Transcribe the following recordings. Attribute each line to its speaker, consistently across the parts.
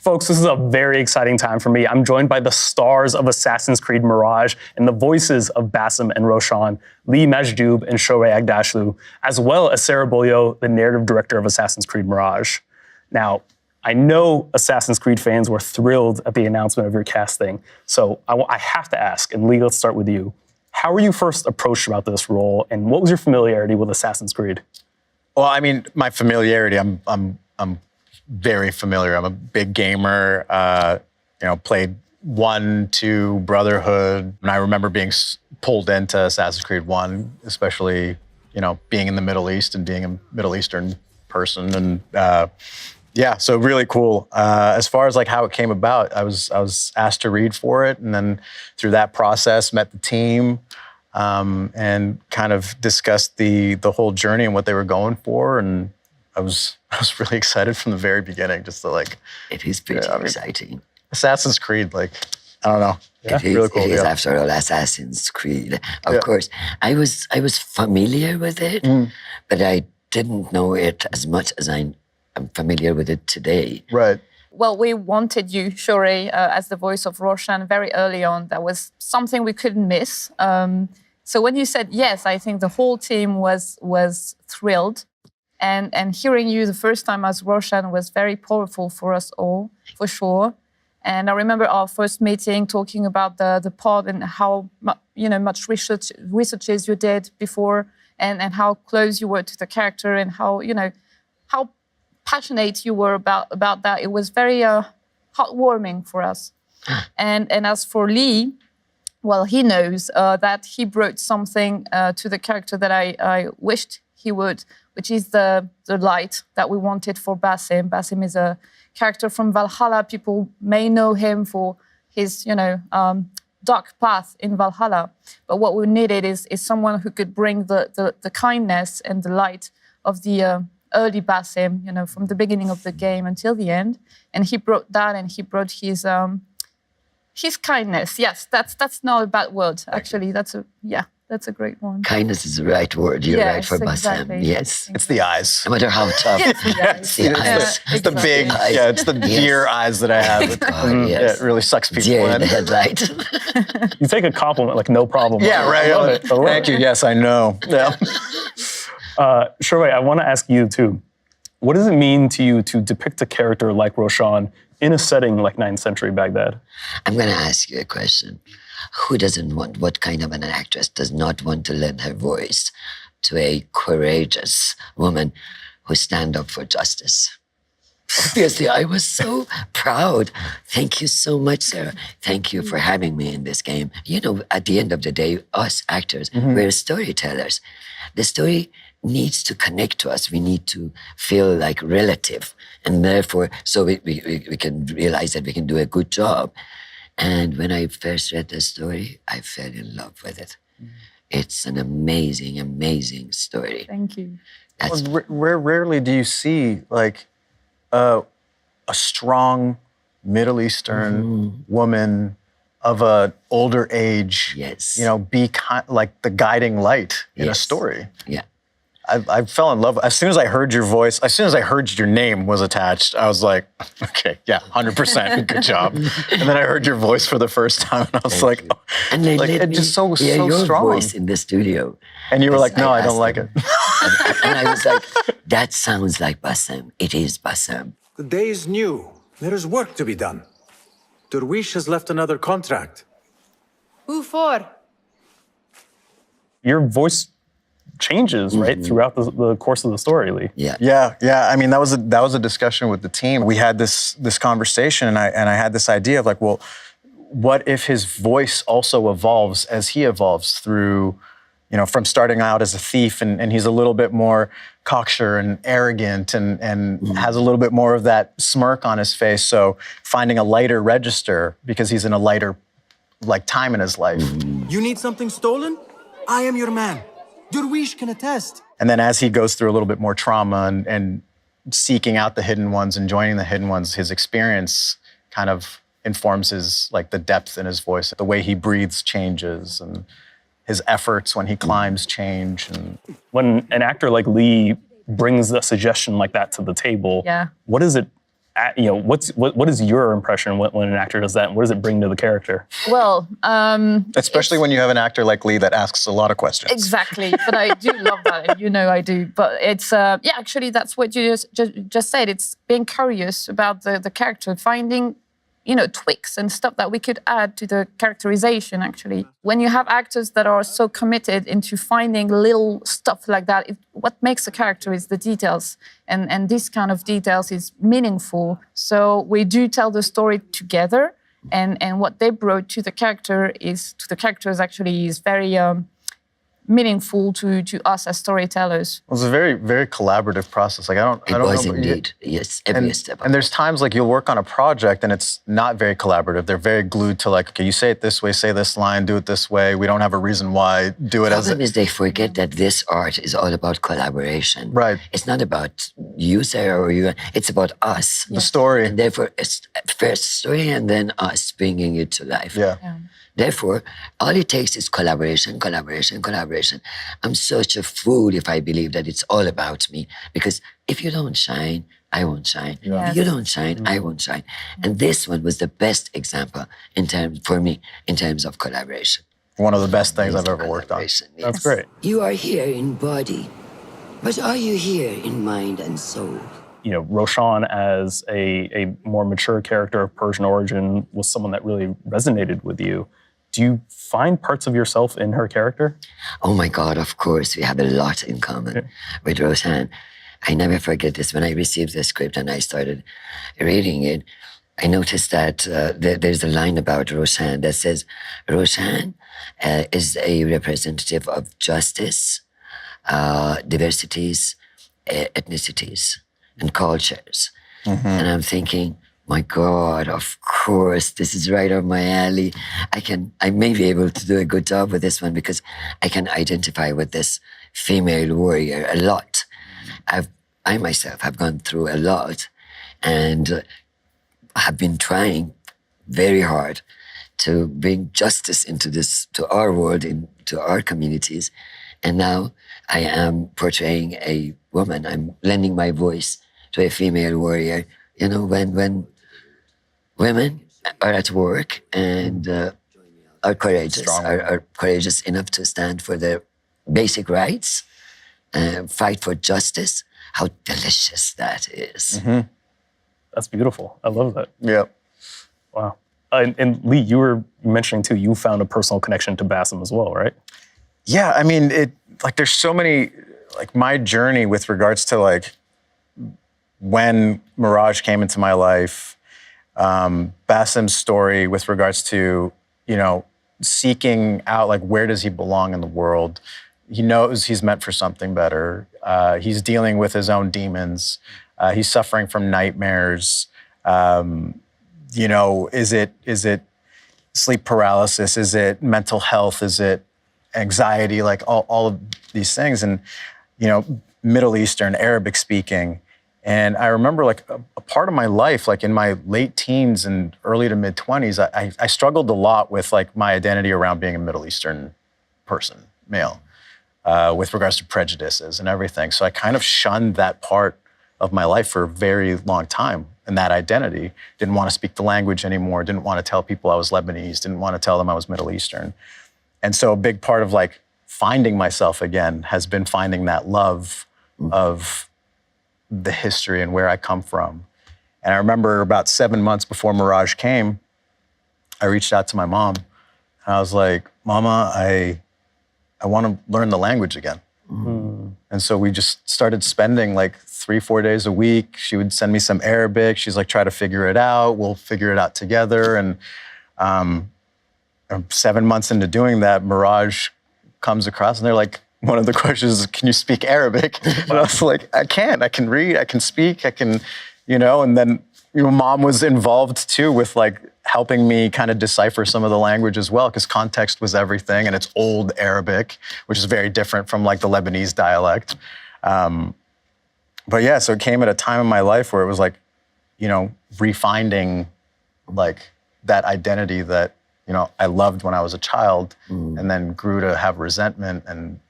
Speaker 1: Folks, this is a very exciting time for me. I'm joined by the stars of Assassin's Creed Mirage and the voices of Basim and Roshan, Lee Majdoub and Shohreh Aghdashloo, as well as Sarah Beaulieu, the narrative director of Assassin's Creed Mirage. Now, I know Assassin's Creed fans were thrilled at the announcement of your casting, so I have to ask, and Lee, let's start with you. How were you first approached about this role, and what was your familiarity with Assassin's Creed?
Speaker 2: Well, I mean, my familiarity, I'm very familiar. I'm a big gamer, played 1, 2, Brotherhood. And I remember being pulled into Assassin's Creed 1, especially, being in the Middle East and being a Middle Eastern person. And yeah, so really cool. As far as like how it came about, I was asked to read for it. And then through that process, met the team and kind of discussed the whole journey and what they were going for. And I was really excited from the very beginning, just to like.
Speaker 3: It is pretty exciting.
Speaker 2: Assassin's Creed, like, I don't know.
Speaker 3: Yeah, it is,
Speaker 2: really cool.
Speaker 3: It is after all Assassin's Creed. Of course, I was familiar with it, but I didn't know it as much as I'm familiar with it today.
Speaker 2: Right.
Speaker 4: Well, we wanted you, Shohreh, as the voice of Roshan very early on. That was something we couldn't miss. So when you said yes, I think the whole team was thrilled. And hearing you the first time as Roshan was very powerful for us all, for sure. And I remember our first meeting talking about the part and how much researches you did before, and how close you were to the character, and how passionate you were about that. It was very heartwarming for us. And as for Lee, well, he knows that he brought something to the character that I wished he would, which is the light that we wanted for Basim. Basim is a character from Valhalla. People may know him for his, dark path in Valhalla. But what we needed is someone who could bring the kindness and the light of the early Basim, from the beginning of the game until the end. And he brought that, and he brought his kindness. Yes, that's not a bad word. Actually, that's a great one.
Speaker 3: Kindness is the right word. You're right for
Speaker 4: exactly.
Speaker 3: Basim. Yes.
Speaker 2: It's the eyes.
Speaker 3: No matter how tough.
Speaker 4: It's the eyes.
Speaker 2: It's the big, it's the deer eyes that I have.
Speaker 3: Yes.
Speaker 2: It really sucks people
Speaker 3: Deer in
Speaker 2: in.
Speaker 3: the headlight.
Speaker 1: You take a compliment like no problem.
Speaker 2: Yeah, right.
Speaker 1: I love it.
Speaker 2: Thank you. Yes, I know. Yeah.
Speaker 1: Shohreh, I want to ask you too. What does it mean to you to depict a character like Roshan in a setting like 9th century Baghdad?
Speaker 3: I'm going to ask you a question. Who doesn't want, what kind of an actress does not want to lend her voice to a courageous woman who stand up for justice? Obviously, I was so proud. Thank you so much, Sarah. Thank you for having me in this game. At the end of the day, us actors, we're storytellers. The story needs to connect to us. We need to feel like relative. And therefore, so we can realize that we can do a good job. And when I first read the story, I fell in love with it. It's an amazing, amazing story.
Speaker 4: Thank you.
Speaker 2: Rarely do you see like a strong Middle Eastern woman of an older age, be like the guiding light in a story.
Speaker 3: Yeah.
Speaker 2: I fell in love. As soon as I heard your voice, as soon as I heard your name was attached, I was like, okay, yeah, 100%, good job. And then I heard your voice for the first time, and I was like, oh,
Speaker 3: and they let me
Speaker 2: just so
Speaker 3: hear your
Speaker 2: strong.
Speaker 3: voice in the studio.
Speaker 2: And you were like, no, I don't like it.
Speaker 3: And I was like, that sounds like Basim. It is Basim.
Speaker 5: The day is new. There is work to be done. Derwish has left another contract.
Speaker 4: Who for?
Speaker 1: Your voice changes, right, throughout the course of the story, Lee.
Speaker 2: Yeah. I mean, that was a discussion with the team. We had this conversation, and I had this idea of like, well, what if his voice also evolves as he evolves through, from starting out as a thief, and he's a little bit more cocksure and arrogant, and has a little bit more of that smirk on his face. So finding a lighter register because he's in a lighter time in his life.
Speaker 5: You need something stolen? I am your man. Derwish can attest.
Speaker 2: And then as he goes through a little bit more trauma and seeking out the hidden ones and joining the hidden ones, his experience kind of informs the depth in his voice. The way he breathes changes, and his efforts when he climbs change. And
Speaker 1: when an actor like Lee brings a suggestion like that to the table, what does it what is your impression when an actor does that, and what does it bring to the character?
Speaker 4: Well,
Speaker 2: Especially when you have an actor like Lee that asks a lot of questions.
Speaker 4: exactly. But I do love that, and you know I do. But it's actually that's what you just said. It's being curious about the character, finding tweaks and stuff that we could add to the characterization, actually. When you have actors that are so committed into finding little stuff like that, what makes a character is the details. And this kind of details is meaningful. So we do tell the story together. And what they brought to the characters actually is very meaningful to us as storytellers.
Speaker 2: It was a very, very collaborative process. Like I don't
Speaker 3: It
Speaker 2: know.
Speaker 3: was indeed, yes, every step.
Speaker 2: And there's times like you'll work on a project and it's not very collaborative. They're very glued to like, okay, you say it this way, say this line, do it this way. We don't have a reason why. Do it as.
Speaker 3: The problem is they forget that this art is all about collaboration.
Speaker 2: Right.
Speaker 3: It's not about you, Sarah, or you. It's about us.
Speaker 2: The story.
Speaker 3: And therefore, it's first story and then us bringing it to life.
Speaker 2: Yeah.
Speaker 3: Therefore, all it takes is collaboration, collaboration, collaboration. I'm such a fool if I believe that it's all about me. Because if you don't shine, I won't shine.
Speaker 4: Yes.
Speaker 3: If you don't shine, I won't shine. And this one was the best example for me in terms of collaboration.
Speaker 2: One of the best things I've ever worked on.
Speaker 3: Yes.
Speaker 1: That's great.
Speaker 3: You are here in body, but are you here in mind and soul?
Speaker 1: Roshan as a more mature character of Persian origin was someone that really resonated with you. Do you find parts of yourself in her character?
Speaker 3: Oh my God, of course. We have a lot in common with Roshan. I never forget this. When I received the script and I started reading it, I noticed that there's a line about Roshan that says, Roshan is a representative of justice, diversities, ethnicities, and cultures. And I'm thinking, my God, of course, this is right up my alley. I may be able to do a good job with this one because I can identify with this female warrior a lot. I myself have gone through a lot and have been trying very hard to bring justice to our world, into our communities. And now I am portraying a woman. I'm lending my voice to a female warrior. When women are at work and are courageous enough to stand for their basic rights, fight for justice, how delicious that is.
Speaker 1: That's beautiful. I love that.
Speaker 2: Yeah.
Speaker 1: Wow. And Lee, you were mentioning too, you found a personal connection to Basim as well, right?
Speaker 2: Yeah, I mean, there's so many, my journey with regards to when Mirage came into my life, Basim's story with regards to, seeking out, where does he belong in the world? He knows he's meant for something better. He's dealing with his own demons. He's suffering from nightmares. Is it sleep paralysis? Is it mental health? Is it anxiety? All of these things. And, Middle Eastern, Arabic speaking. And I remember a part of my life, in my late teens and early to mid 20s, I struggled a lot with my identity around being a Middle Eastern person, male, with regards to prejudices and everything. So I kind of shunned that part of my life for a very long time, and that identity. Didn't want to speak the language anymore, didn't want to tell people I was Lebanese, didn't want to tell them I was Middle Eastern. And so a big part of finding myself again has been finding that love of the history and where I come from. And I remember about 7 months before Mirage came, I reached out to my mom and I was like, Mama, I want to learn the language again. And so we just started spending 3-4 days a week. She would send me some Arabic. She's try to figure it out. We'll figure it out together. And 7 months into doing that, Mirage comes across and they're one of the questions is, can you speak Arabic? And I was I can read, I can speak, I can, and then Mom was involved too with helping me kind of decipher some of the language as well, because context was everything, and it's old Arabic, which is very different from the Lebanese dialect. But yeah, so it came at a time in my life where it was refinding that identity that, I loved when I was a child, and then grew to have resentment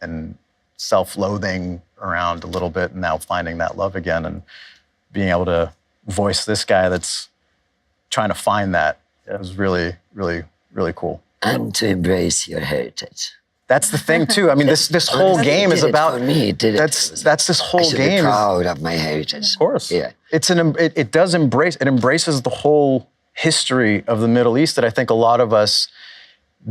Speaker 2: and self-loathing around a little bit, and now finding that love again and being able to voice this guy that's trying to find that. It was really, really, really cool.
Speaker 3: And to embrace your heritage.
Speaker 2: That's the thing too. I mean, this whole
Speaker 3: Honestly,
Speaker 2: game
Speaker 3: it
Speaker 2: is
Speaker 3: did it
Speaker 2: about
Speaker 3: for me. It did it.
Speaker 2: that's this
Speaker 3: I
Speaker 2: whole
Speaker 3: should be
Speaker 2: game.
Speaker 3: proud of my heritage.
Speaker 1: Of course.
Speaker 3: Yeah.
Speaker 2: It does embraces the whole history of the Middle East that I think a lot of us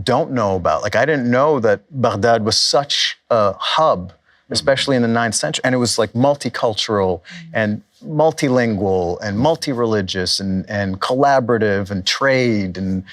Speaker 2: don't know about. Like I didn't know that Baghdad was such a hub, especially in the 9th century, and it was like multicultural and multilingual and multi-religious and collaborative and trade and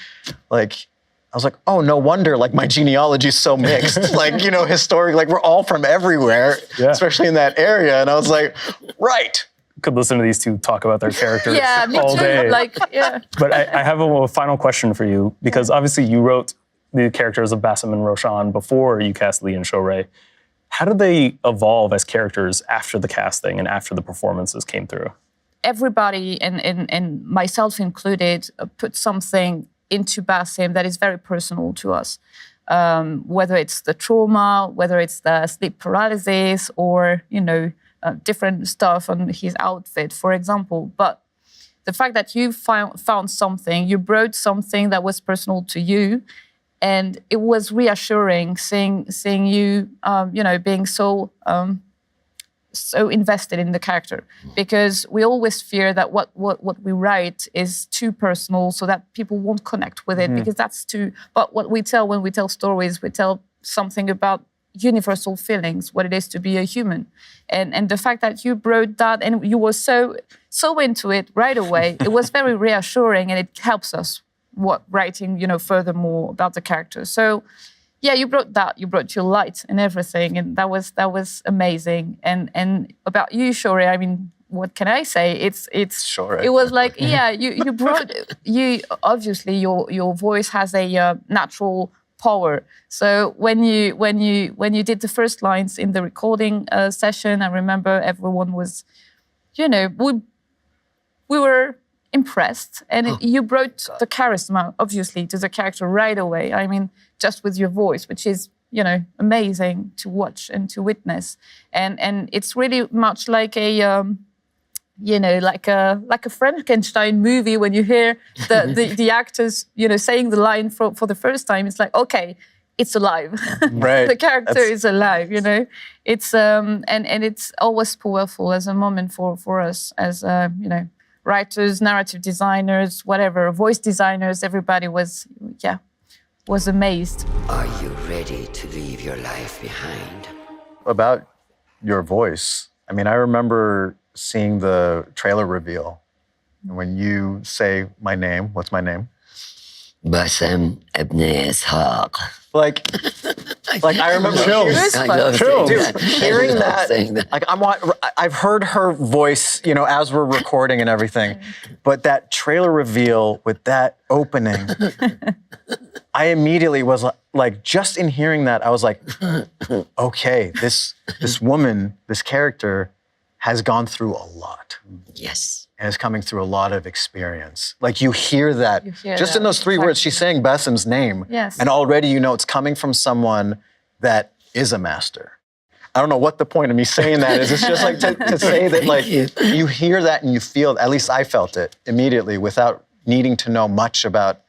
Speaker 2: like. I was like, oh, no wonder, like, my genealogy is so mixed. Like, you know, historic, like, we're all from everywhere, especially in that area. And I was like, right.
Speaker 1: Could listen to these two talk about their characters
Speaker 4: Yeah, me
Speaker 1: all
Speaker 4: too.
Speaker 1: day.
Speaker 4: Like, yeah.
Speaker 1: But I have a final question for you, because obviously you wrote the characters of Basim and Roshan before you cast Lee and Shohreh. How did they evolve as characters after the casting and after the performances came through?
Speaker 4: Everybody, and myself included, put something into Basim that is very personal to us. Whether it's the trauma, whether it's the sleep paralysis, or, you know, different stuff on his outfit, for example. But the fact that you found something, you brought something that was personal to you, and it was reassuring seeing you, you know, being so invested in the character, because we always fear that what we write is too personal, so that people won't connect with it, because that's too. But what we tell when we tell stories, we tell something about universal feelings, what it is to be a human, and the fact that you brought that and you were so into it right away, it was very reassuring, and it helps us writing, you know, furthermore about the character. So. Yeah, you brought that. You brought your light and everything, and that was amazing. And about you, Shohreh, I mean, what can I say? It's
Speaker 2: Shohreh.
Speaker 4: It was like, yeah, you brought obviously your voice has a natural power. So when you did the first lines in the recording session, I remember everyone was, you know, we were impressed, and you brought the charisma, obviously, to the character right away. I mean, just with your voice, which is, you know, amazing to watch and to witness, and it's really much like a, you know, like a Frankenstein movie when you hear the actors, you know, saying the line for the first time. It's like, okay, it's alive.
Speaker 2: Right.
Speaker 4: The character is alive. You know, it's and it's always powerful as a moment for us as you know, writers, narrative designers, whatever, voice designers. Everybody was amazed.
Speaker 3: Are you ready to leave your life behind?
Speaker 2: About your voice, I mean, I remember seeing the trailer reveal. When you say my name, what's my name?
Speaker 3: Basim ibn Ishaq.
Speaker 2: Like I remember hearing that. Like I've heard her voice, you know, as we're recording and everything, but that trailer reveal with that opening, I immediately was like, just in hearing that, I was like, okay, this woman, this character, has gone through a lot.
Speaker 3: Yes.
Speaker 2: And is coming through a lot of experience. Like you hear that, just in those three
Speaker 4: exactly.
Speaker 2: words, she's saying Basim's name.
Speaker 4: Yes.
Speaker 2: And already you know it's coming from someone that is a master. I don't know what the point of me saying that is. It's just like to say that, like, you hear that and you feel, at least I felt it immediately without needing to know much about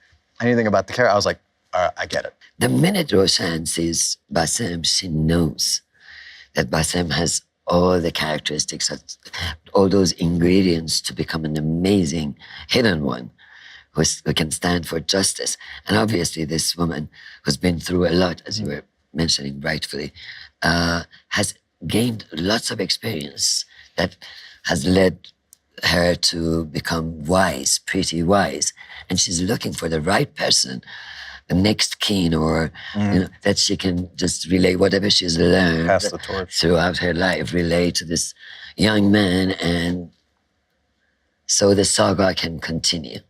Speaker 2: anything about the character. I was like, I get it.
Speaker 3: The minute Roshan sees Basim, she knows that Basim has all the characteristics, all those ingredients to become an amazing hidden one who can stand for justice. And obviously this woman who's been through a lot, as you were mentioning rightfully, has gained lots of experience that has led her to become wise, pretty wise. And she's looking for the right person, the next king, or you know, that she can just relay whatever she's learned
Speaker 2: Pass the torch.
Speaker 3: throughout her life, relay to this young man, and so the saga can continue.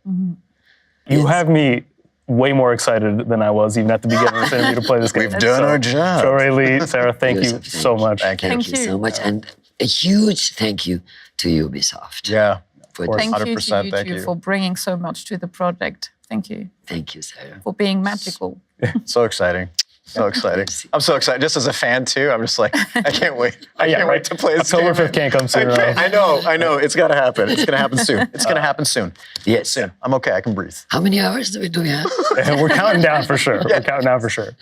Speaker 1: You have me way more excited than I was even at the beginning of this interview to play this game.
Speaker 2: We've done our job.
Speaker 1: Shohreh, Lee, Sarah, thank you
Speaker 3: Yusuf,
Speaker 1: so much.
Speaker 2: Thank you.
Speaker 3: Thank you so much, and a huge thank you to Ubisoft.
Speaker 2: Yeah.
Speaker 3: For
Speaker 2: course.
Speaker 3: this.
Speaker 4: Thank you to
Speaker 2: 100%,
Speaker 4: you
Speaker 2: thank
Speaker 4: two
Speaker 2: you.
Speaker 4: for bringing so much to the project. Thank you
Speaker 3: Thank you, Sarah.
Speaker 4: for being magical.
Speaker 2: So exciting. So exciting. I'm so excited. Just as a fan too, I'm just like, I can't wait. I can't wait to play this
Speaker 1: October
Speaker 2: game.
Speaker 1: 5th can't come soon.
Speaker 2: I know. It's got to happen. It's going to happen soon. It's going to happen soon.
Speaker 3: Yes.
Speaker 2: Soon. I'm okay. I can breathe.
Speaker 3: How many hours do we have?
Speaker 1: We're counting down for sure. We're counting down for sure.